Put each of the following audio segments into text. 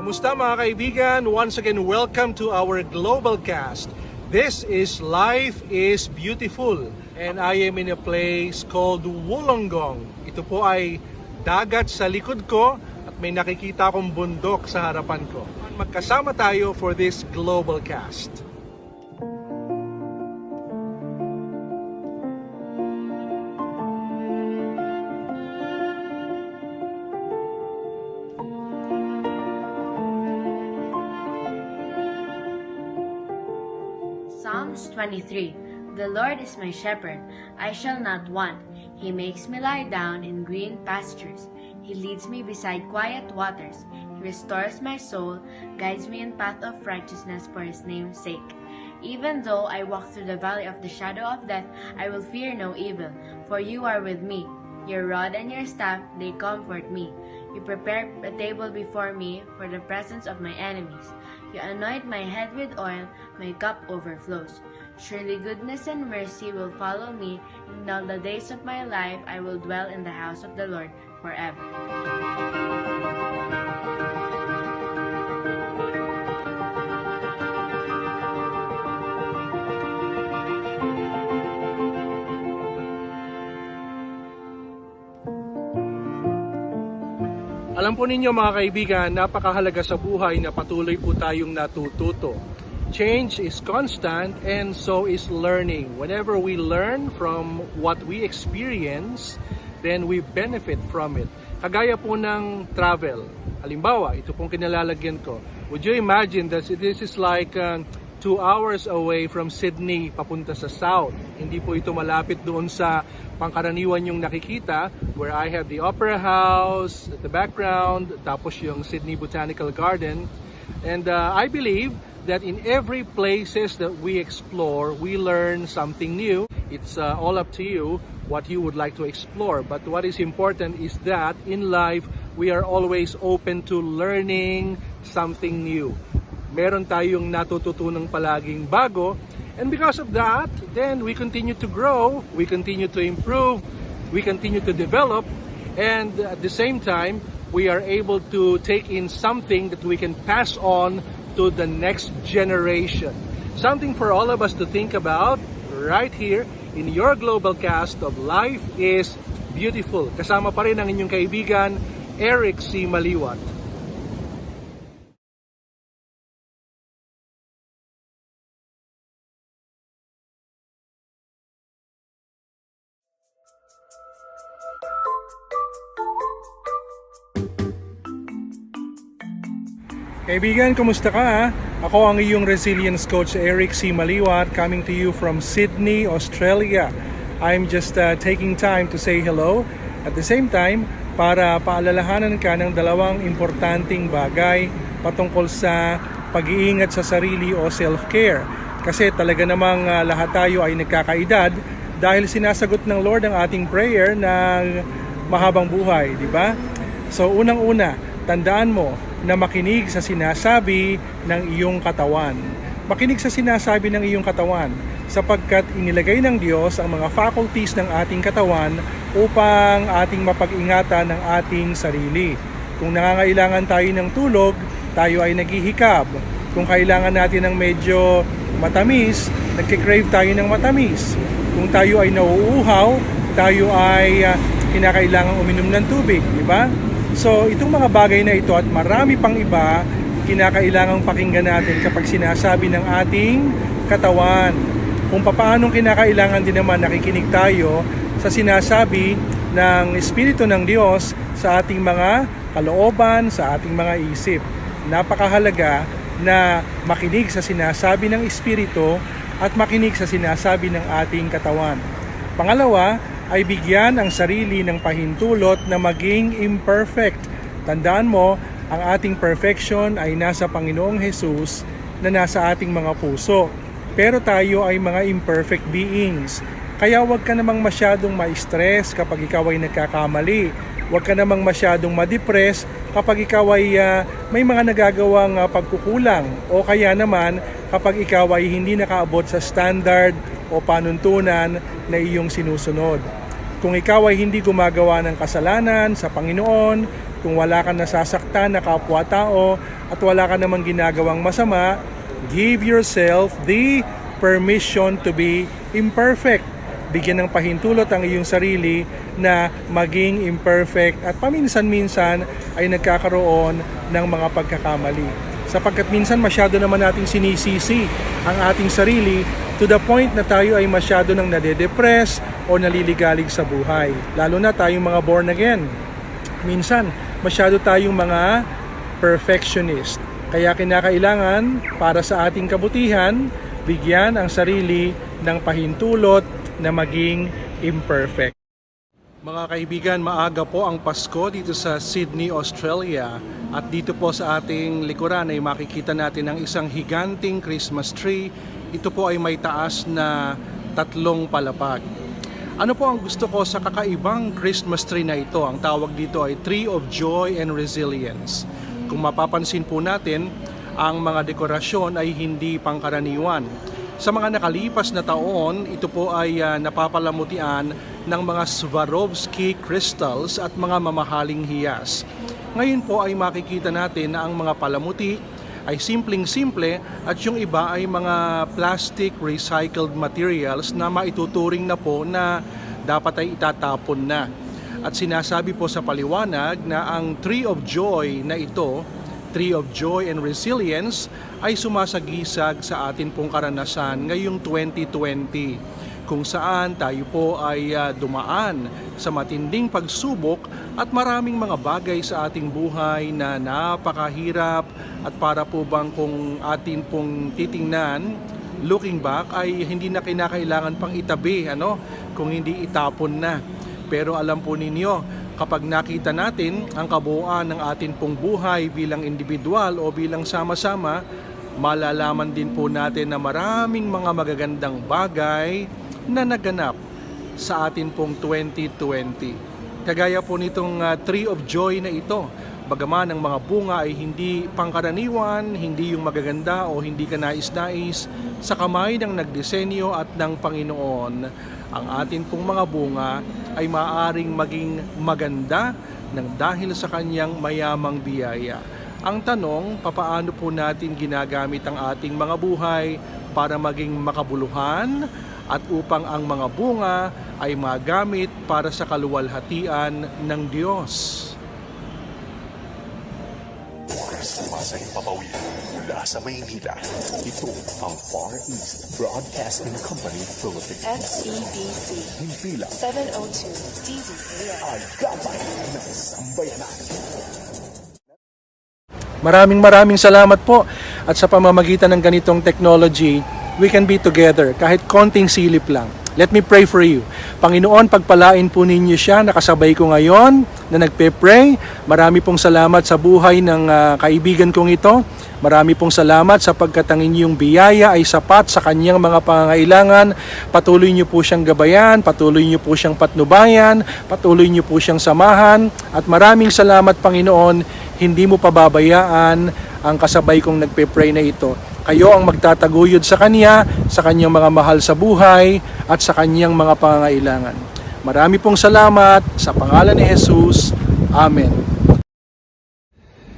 Kumusta mga kaibigan? Once again, welcome to our global cast. This is Life is Beautiful and I am in a place called Wollongong. Ito po ay dagat sa likod ko at may nakikita akong bundok sa harapan ko. Magkasama tayo for this global cast. Psalms 23. The Lord is my shepherd, I shall not want. He makes me lie down in green pastures. He leads me beside quiet waters. He restores my soul, guides me in path of righteousness for His name's sake. Even though I walk through the valley of the shadow of death, I will fear no evil, for You are with me. Your rod and Your staff, they comfort me. You prepare a table before me for the presence of my enemies. You anoint my head with oil, my cup overflows. Surely goodness and mercy will follow me, and all the days of my life I will dwell in the house of the Lord forever. Alam po ninyo mga kaibigan, napakahalaga sa buhay na patuloy po tayong natututo. Change is constant and so is learning. Whenever we learn from what we experience, then we benefit from it. Kagaya po ng travel. Halimbawa, ito pong kinalalagyan ko. Would you imagine that this is like 2 hours away from Sydney papunta sa south? Hindi po ito malapit doon sa pangkaraniwan yung nakikita where I have the Opera House at the background, tapos yung Sydney Botanical Garden. And I believe that in every places that we explore, we learn something new. It's all up to you what you would like to explore. But what is important is that in life, we are always open to learning something new. Meron tayong natututunang palaging bago. And because of that, then we continue to grow, we continue to improve, we continue to develop, and at the same time, we are able to take in something that we can pass on to the next generation. Something for all of us to think about right here in your global cast of Life is Beautiful. Kasama pa rin ang inyong kaibigan, Eric C. Maliwat. Kaibigan, kumusta ka? Ako ang iyong resilience coach Eric C. Maliwat, coming to you from Sydney, Australia. I'm just taking time to say hello. At the same time, para paalalahanan ka ng dalawang importanteng bagay patungkol sa pag-iingat sa sarili o self-care. Kasi talaga namang lahat tayo ay nagkakaedad dahil sinasagot ng Lord ang ating prayer ng mahabang buhay, di ba? So unang-una, tandaan mo na makinig sa sinasabi ng iyong katawan. Makinig sa sinasabi ng iyong katawan sapagkat inilagay ng Diyos ang mga faculties ng ating katawan upang ating mapag-ingatan ng ating sarili. Kung nangangailangan tayo ng tulog, tayo ay naghihikab. Kung kailangan natin ng medyo matamis, nagkikrave tayo ng matamis. Kung tayo ay nauuhaw, tayo ay kinakailangan uminom ng tubig, di ba? So, itong mga bagay na ito at marami pang iba, kinakailangang pakinggan natin kapag sinasabi ng ating katawan. Kung paanong kinakailangan din naman nakikinig tayo sa sinasabi ng Espiritu ng Diyos sa ating mga kalooban, sa ating mga isip. Napakahalaga na makinig sa sinasabi ng Espiritu at makinig sa sinasabi ng ating katawan. Pangalawa, ay bigyan ang sarili ng pahintulot na maging imperfect. Tandaan mo, ang ating perfection ay nasa Panginoong Jesus na nasa ating mga puso. Pero tayo ay mga imperfect beings. Kaya huwag ka namang masyadong ma-stress kapag ikaw ay nagkakamali. Huwag ka namang masyadong ma-depress kapag ikaw ay may mga nagagawang pagkukulang. O kaya naman kapag ikaw ay hindi nakaabot sa standard o panuntunan na iyong sinusunod. Kung ikaw ay hindi gumagawa ng kasalanan sa Panginoon, kung wala kang nasasaktan na kapwa-tao, at wala ka namang ginagawang masama, give yourself the permission to be imperfect. Bigyan ng pahintulot ang iyong sarili na maging imperfect at paminsan-minsan ay nagkakaroon ng mga pagkakamali. Sapagkat minsan masyado naman nating sinisisi ang ating sarili to the point na tayo ay masyado nang nade-depress o naliligalig sa buhay. Lalo na tayong mga born again. Minsan, masyado tayong mga perfectionist. Kaya kinakailangan para sa ating kabutihan, bigyan ang sarili ng pahintulot na maging imperfect. Mga kaibigan, maaga po ang Pasko dito sa Sydney, Australia. At dito po sa ating likuran ay makikita natin ang isang higanting Christmas tree. Ito po ay may taas na 3 palapag. Ano po ang gusto ko sa kakaibang Christmas tree na ito? Ang tawag dito ay Tree of Joy and Resilience. Kung mapapansin po natin, ang mga dekorasyon ay hindi pangkaraniwan. Sa mga nakalipas na taon, ito po ay napapalamutian ng mga Swarovski crystals at mga mamahaling hiyas. Ngayon po ay makikita natin na ang mga palamuti ay simpleng-simple at yung iba ay mga plastic recycled materials na maituturing na po na dapat ay itatapon na. At sinasabi po sa paliwanag na ang Tree of Joy na ito, Tree of Joy and Resilience, ay sumasagisag sa atin pong karanasan ngayong 2020, kung saan tayo po ay dumaan sa matinding pagsubok at maraming mga bagay sa ating buhay na napakahirap at para po bang kung atin pong titingnan, looking back, ay hindi na kinakailangan pang itabi, kung hindi itapon na. Pero alam po ninyo, kapag nakita natin ang kabuuan ng atin pong buhay bilang individual o bilang sama-sama, malalaman din po natin na maraming mga magagandang bagay na naganap sa atin pong 2020. Kagaya po nitong Tree of Joy na ito, bagaman ang mga bunga ay hindi pangkaraniwan, hindi yung magaganda o hindi kanais-nais, sa kamay ng nagdisenyo at ng Panginoon, ang atin pong mga bunga ay maaaring maging maganda ng dahil sa kanyang mayamang biyaya. Ang tanong, papaano po natin ginagamit ang ating mga buhay para maging makabuluhan at upang ang mga bunga ay magamit para sa kaluwalhatian ng Diyos. Sa Himpapawid, mula sa Maynila, ito ang Far East Broadcasting Company Philippines. FEBC Himpilang 702 DZAM. Agapay ng Sambayanan. Maraming salamat po at sa pamamagitan ng ganitong technology, we can be together kahit konting silip lang. Let me pray for you. Panginoon, pagpalain po ninyo siya, nakasabay ko ngayon na nagpe-pray. Marami pong salamat sa buhay ng kaibigan kong ito. Marami pong salamat sapagkat ang inyong biyaya ay sapat sa kanyang mga pangangailangan. Patuloy niyo po siyang gabayan, patuloy niyo po siyang patnubayan, patuloy niyo po siyang samahan. At maraming salamat, Panginoon, hindi mo pababayaan ang kasabay kong nagpe-pray na ito. Kayo ang magtataguyod sa Kanya, sa Kanyang mga mahal sa buhay, at sa Kanyang mga pangangailangan. Marami pong salamat sa pangalan ni Jesus. Amen.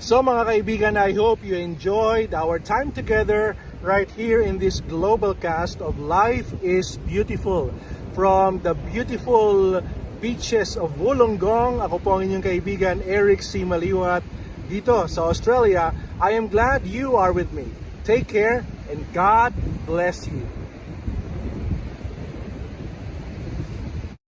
So mga kaibigan, I hope you enjoyed our time together right here in this global cast of Life is Beautiful. From the beautiful beaches of Wollongong, ako po ang inyong kaibigan, Eric C. Maliwat, dito sa Australia. I am glad you are with me. Take care and God bless you.